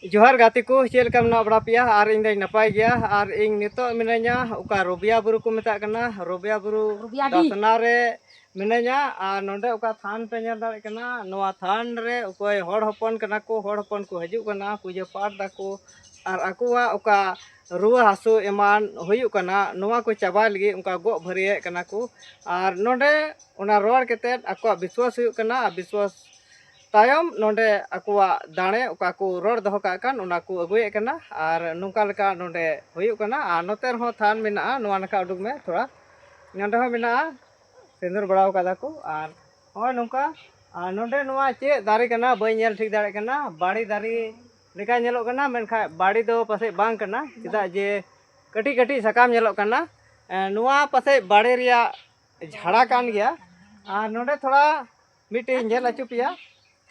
जोहार गाते को चेलका मना बड़ा पिया और इन नपाय गया और इन नितो मिनाया उका रोबिया बुरु को मेता कना रोबिया बुरु दसना रे मिनाया और नोंडे उका थान पे नेल दाड़े कना नोआ थान रे उकोय होड़ हपन कना को होड़ हपन को हजू कना पूजा पाठ दाको और अकुआ उका रुआ हासु एमान हुयु कना नोआ को चाबा लगी उनका गो भरिए कना को और नोंडे उना रोड केते अकुआ विश्वास हुयु कना विश्वास तायम नोंडे अकुआ दाणे उका को रोड दहो का कान उना को अगुए कना और नुका लका नोंडे हुयु कना और नोते हो थान मेना नोआ नका उडुक में थोड़ा नोंडे हो मेना सिंदूर बड़ाव कदा को और होय नुका नोंडे नोआ चे दारी कना बाय नेल ठीक दाड़े कना बाड़ी दारी लेका नेलो कना मेनखा बाड़ी दो पासे बांग कना चिदा जे कटी कटी सकाम नेलो कना नोआ पासे बाड़े रिया झाड़ा कान गया और नोंडे थोड़ा मिटे नेल अचु पिया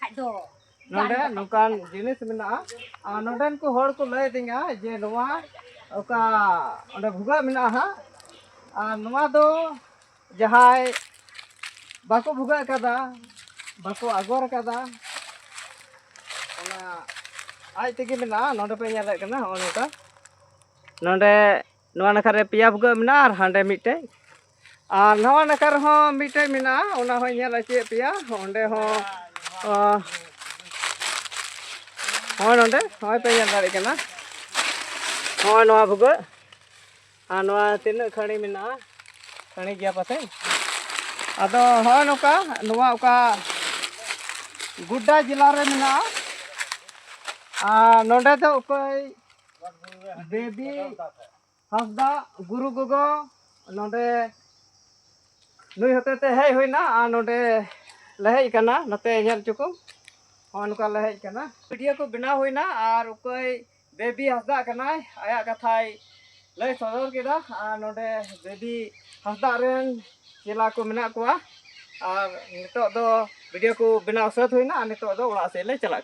नोंडे नुकान जिनिस मेना और नोंडन को होड़ को लय दिंगा जे नोआ ओका ओंडे भुगा मेना हा और नोआ दो जहाय बाको भुगा कदा बाको आगोर कदा ओना आज तेगे मेना नोंडे पे नेले कना ओनका नोंडे नोआ नखा रे पिया भुगा मेना और हांडे मिटे और नोआ नखा रे हो मिटे मेना ओना हो नेल अचे पिया ओंडे हो हाँ नोंडे हाँ पे नेल दाड़े कना हाँ नोआ भुगा और नोआ तीन खड़ी मेना खड़ी गया पासे अदो हाँ नोका नोआ ओका गुड्डा जिला रे मेना नोंडे तो कोई बेबी हसदा गुरु गोगो नोंडे नुई होते ते हेय होइना नोंडे लहेज कना नते नेल चुको हाँ नुका लहेज कना वीडियो को बनाव होइना और कोई बेबी हसदा कना आया कथाय लय सदर केदा नोंडे बेबी हसदा रेन चेला को मेना कोआ और नितो दो वीडियो को बनाव सत होइना नितो दो ओड़ा से ले चला।